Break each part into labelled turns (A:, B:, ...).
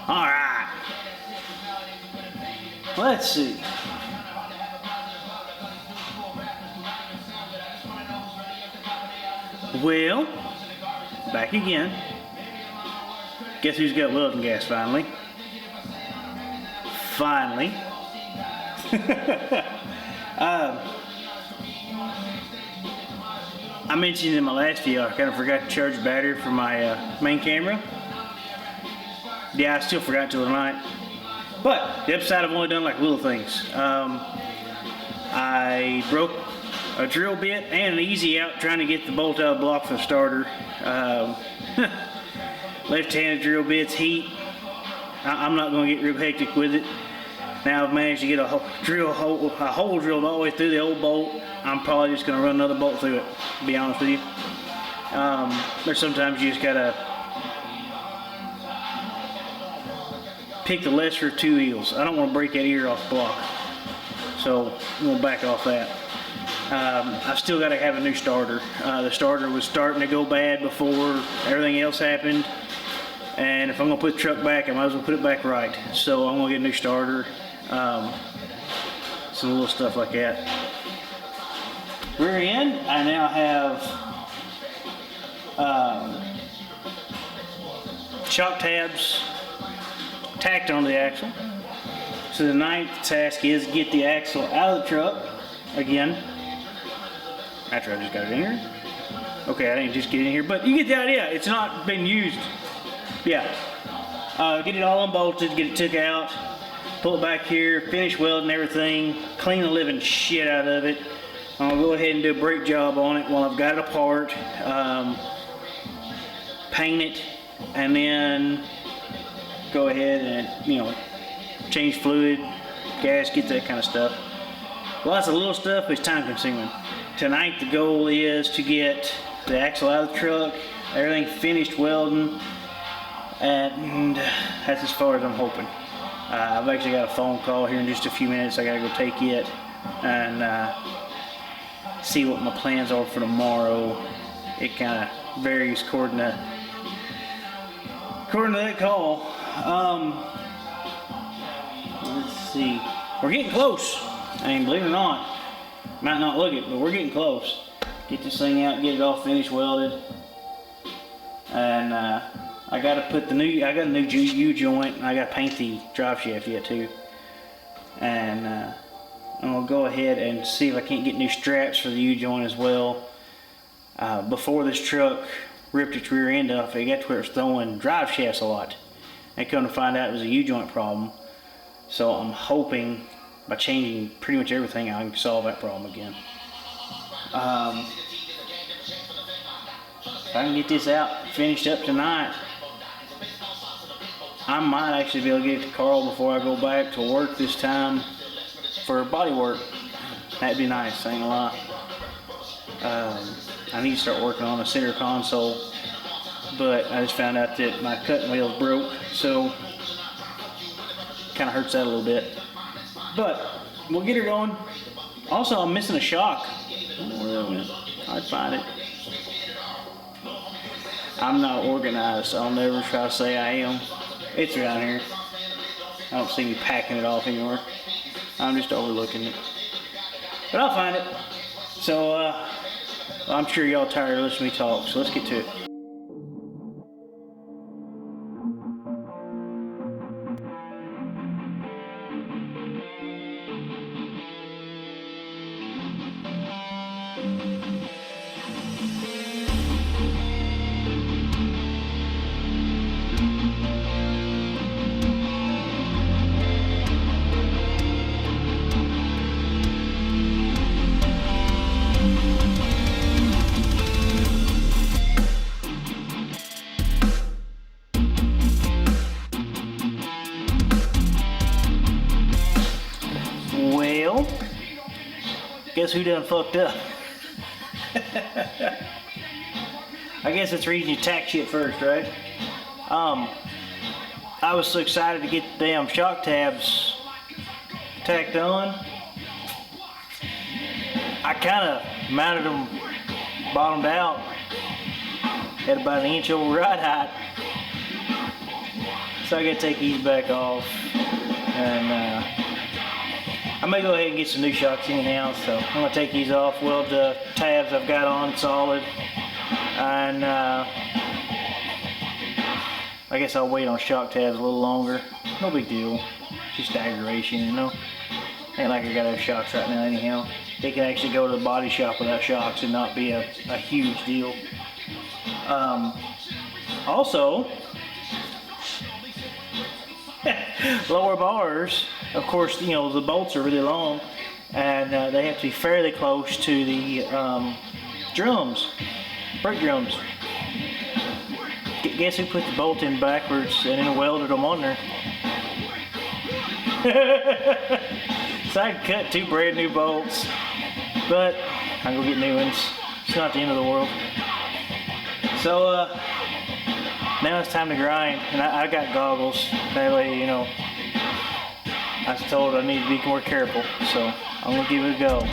A: All right. Let's see. Well, back again. Guess who's got welding gas finally? Finally. I mentioned in my last video I kind of forgot to charge the battery for my main camera. Yeah, I still forgot to tonight. But the episode I've only done like little things. I broke a drill bit and an easy out trying to get the bolt out of the block for the starter. Left-handed drill bits, heat. I'm not going to get real hectic with it. Now I've managed to get a hole drilled all the way through the old bolt. I'm probably just going to run another bolt through it, to be honest with you. There's sometimes you just got to pick the lesser of two eels. I don't want to break that ear off the block, so I'm going to back off that. I've still got to have a new starter. The starter was starting to go bad before everything else happened, and if I'm going to put the truck back, I might as well put it back right. So I'm going to get a new starter, some little stuff like that. Rear end, I now have shock tabs tacked onto the axle. So the ninth task is get the axle out of the truck again. After I just got it in here. Okay, I didn't just get it in here, but you get the idea. It's not been used. Yeah. Get it all unbolted, get it took out, pull it back here, finish welding everything, clean the living shit out of it. I'll go ahead and do a brake job on it while I've got it apart. Paint it, and then go ahead and, change fluid, gasket, that kind of stuff. Lots of little stuff, but it's time consuming. Tonight the goal is to get the axle out of the truck, everything finished welding, and that's as far as I'm hoping. I've actually got a phone call here in just a few minutes. I gotta go take it and see what my plans are for tomorrow. It kind of varies according to that call. Let's see. We're getting close. I mean, believe it or not, might not look it, but we're getting close. Get this thing out, get it all finished welded, and I got to put a new U-joint. And I got to paint the drive shaft yet too, and I'm gonna go ahead and see if I can't get new straps for the U-joint as well. Before this truck ripped its rear end off, it got to where it was throwing drive shafts a lot. And come to find out it was a U-joint problem. So I'm hoping by changing pretty much everything I can solve that problem again. If I can get this out finished up tonight, I might actually be able to get it to Carl before I go back to work this time for body work. That'd be nice, I ain't gonna lie. I need to start working on a center console, but I just found out that my cutting wheel's broke, so kind of hurts that a little bit. But we'll get her going. Also, I'm missing a shock. I'd find it. I'm not organized. I'll never try to say I am. It's around here. I don't see me packing it off anywhere. I'm just overlooking it. But I'll find it. So, I'm sure y'all tired of listening to me talk, so let's get to it. Well, guess who done fucked up? I guess it's the reason you tack shit first, right? I was so excited to get the damn shock tabs tacked on. I kind of mounted them bottomed out at about an inch over ride height. So I gotta take these back off, and I may go ahead and get some new shocks anyhow. So I'm gonna take these off, weld the tabs I've got on solid, and I guess I'll wait on shock tabs a little longer. No big deal, just aggravation, you know. Ain't like I gotta have shocks right now anyhow. They can actually go to the body shop without shocks and not be a huge deal. Also, lower bars, of course, you know, the bolts are really long, and they have to be fairly close to the drums, brake drums. Guess who put the bolt in backwards and then welded them on there? So I cut 2 brand new bolts, but I'm gonna get new ones. It's not the end of the world. So now it's time to grind, and I got goggles. That way, you know, I was told I need to be more careful, so I'm gonna give it a go.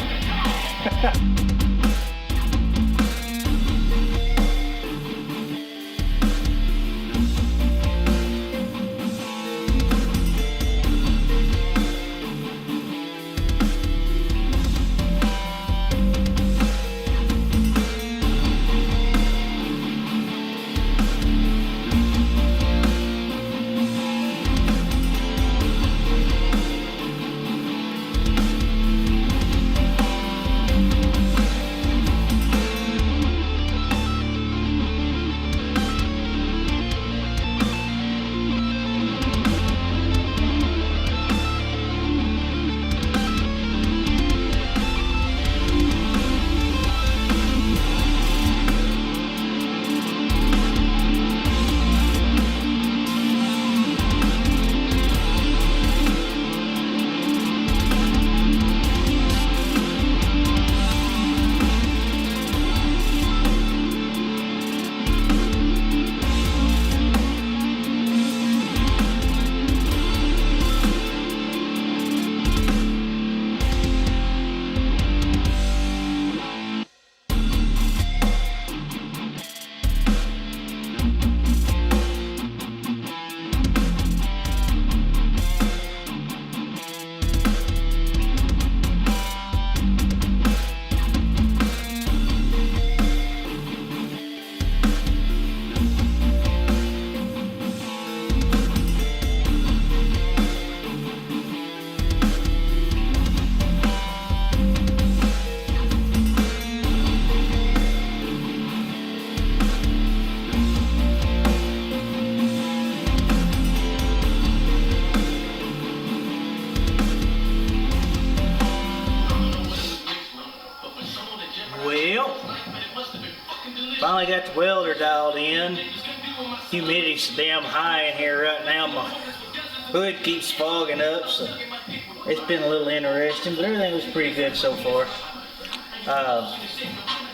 A: Finally got the welder dialed in. Humidity's so damn high in here right now. My hood keeps fogging up, so it's been a little interesting, but everything was pretty good so far.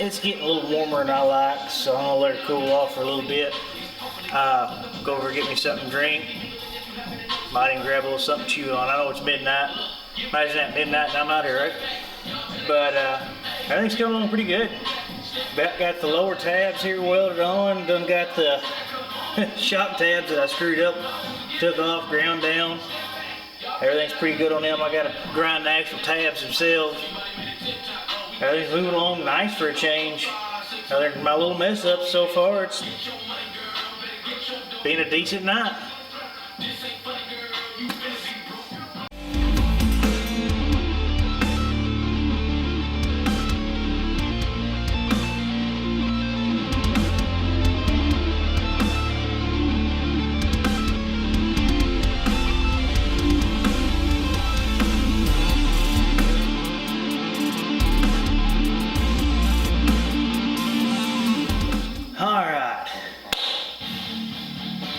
A: It's getting a little warmer than I like, so I'm gonna let it cool off for a little bit. Go over and get me something to drink. Might even grab a little something to chew on. I know it's midnight. Imagine that midnight and I'm out here, right? But everything's coming along pretty good. Got the lower tabs here welded on. Done got the shock tabs that I screwed up, took off, ground down. Everything's pretty good on them. I got to grind the actual tabs themselves. Everything's moving along nice for a change. Other than my little mess up so far, it's been a decent night.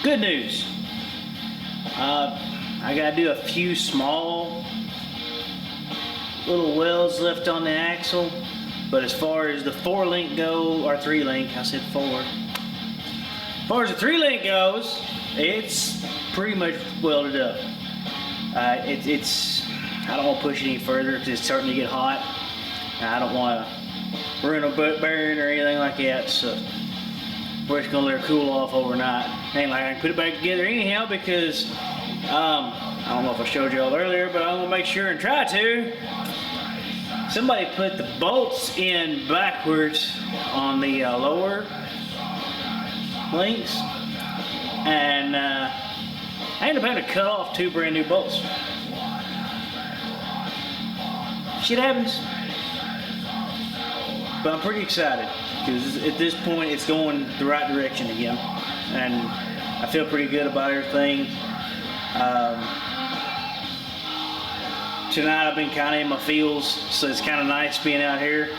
A: Good news. I gotta do a few small little welds left on the axle, but as far as the 4-link go, or 3-link, I said 4. As far as the 3-link goes, it's pretty much welded up. I don't want to push it any further because it's starting to get hot. I don't want to ruin a butt bearing or anything like that. So we're just gonna let her cool off overnight. Ain't like I can put it back together anyhow because I don't know if I showed y'all earlier, but I'm gonna make sure and try to. Somebody put the bolts in backwards on the lower links, and I ended up having to cut off 2 brand new bolts. Shit happens. But I'm pretty excited because at this point it's going the right direction again, and I feel pretty good about everything. Tonight I've been kind of in my feels, so it's kind of nice being out here.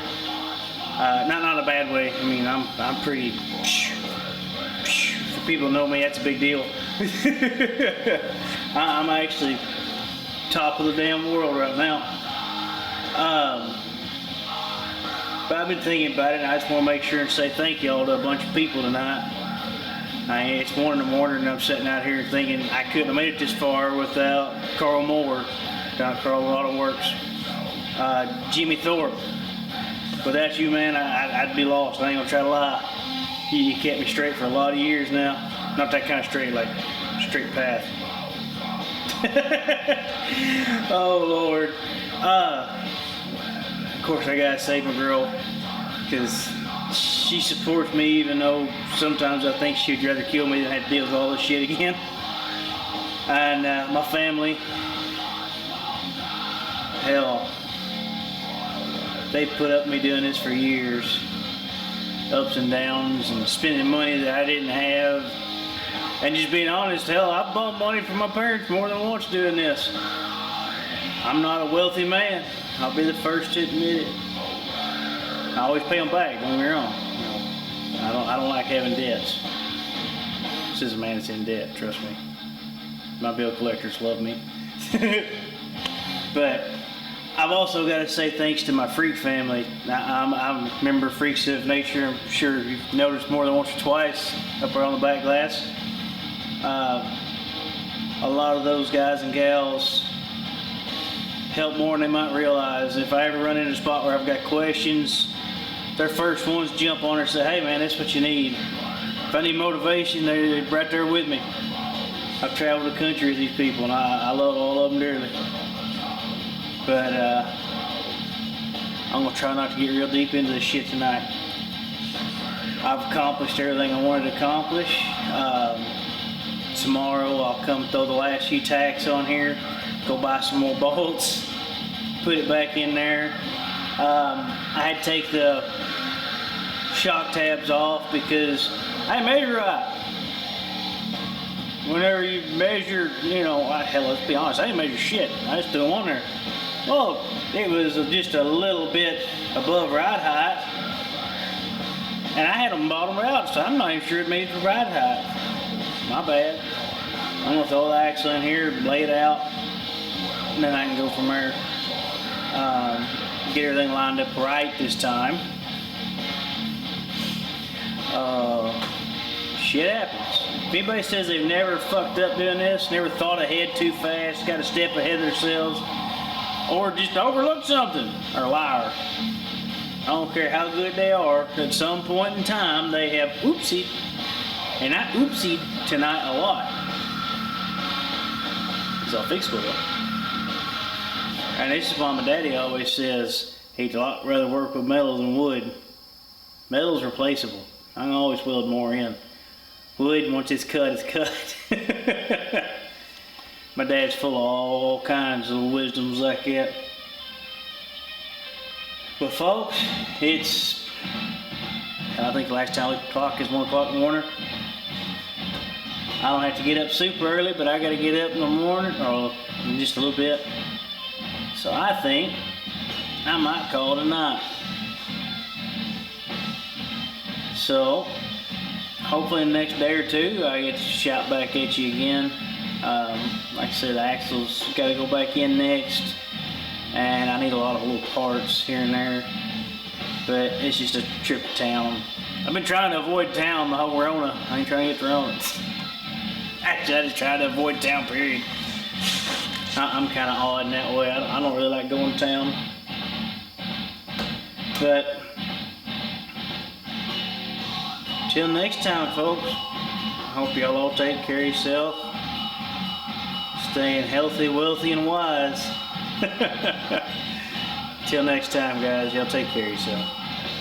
A: Not in a bad way. I mean, I'm pretty. For people who know me, that's a big deal. I'm actually top of the damn world right now. But I've been thinking about it, and I just want to make sure and say thank y'all to a bunch of people tonight. It's 1 in the morning, and I'm sitting out here thinking I couldn't have made it this far without Carl Moore down at Carl Auto Works. Jimmy Thorpe. Without you, man, I'd be lost. I ain't gonna try to lie. You kept me straight for a lot of years now. Not that kind of straight, like straight path. Oh Lord. Of course, I gotta save my girl because she supports me, even though sometimes I think she'd rather kill me than have to deal with all this shit again. And my family, hell, they put up with me doing this for years. Ups and downs and spending money that I didn't have. And just being honest, hell, I bumped money from my parents more than once doing this. I'm not a wealthy man. I'll be the first to admit it. I always pay them back, don't get me wrong. You know, I don't like having debts. This is a man that's in debt, trust me. My bill collectors love me. But I've also got to say thanks to my freak family. I'm a member of Freaks of Nature. I'm sure you've noticed more than once or twice up there on the back glass. A lot of those guys and gals help more than they might realize. If I ever run into a spot where I've got questions, they're first ones to jump on her and say, hey man, that's what you need. If I need motivation, they're right there with me. I've traveled the country with these people, and I love all of them dearly. But I'm going to try not to get real deep into this shit tonight. I've accomplished everything I wanted to accomplish. Tomorrow I'll come throw the last few tacks on here, go buy some more bolts, put it back in there. I had to take the shock tabs off because I didn't measure right. Whenever you measure, you know, hell, let's be honest, I didn't measure shit. I just threw them on there. Well, it was just a little bit above ride height, and I had them bottomed out, so I'm not even sure it made for ride height. My bad. I'm gonna throw the axle in here, lay it out, and then I can go from there. Get everything lined up right this time. Shit happens. If anybody says they've never fucked up doing this, never thought ahead too fast, got a step ahead of themselves, or just overlooked something, are a liar. I don't care how good they are, at some point in time they have oopsied. And I oopsied tonight a lot. Because I'll fix it. And this is why my daddy always says he'd a lot rather work with metal than wood. Metal's replaceable. I can always weld more in. Wood, once it's cut, it's cut. My dad's full of all kinds of wisdoms like that. But folks, it's, I think the last time I looked at the clock is 1 o'clock in the morning. I don't have to get up super early, but I got to get up in the morning, or in just a little bit. So I think I might call it a night. So hopefully in the next day or two, I get to shout back at you again. Like I said, the axle's got to go back in next, and I need a lot of little parts here and there. But it's just a trip to town. I've been trying to avoid town the whole Rona. I ain't trying to get the Rona. Actually, I just try to avoid town, period. I'm kind of odd in that way. I don't really like going to town. But till next time, folks, I hope y'all all take care of yourself. Staying healthy, wealthy, and wise. Till next time, guys, y'all take care of yourself.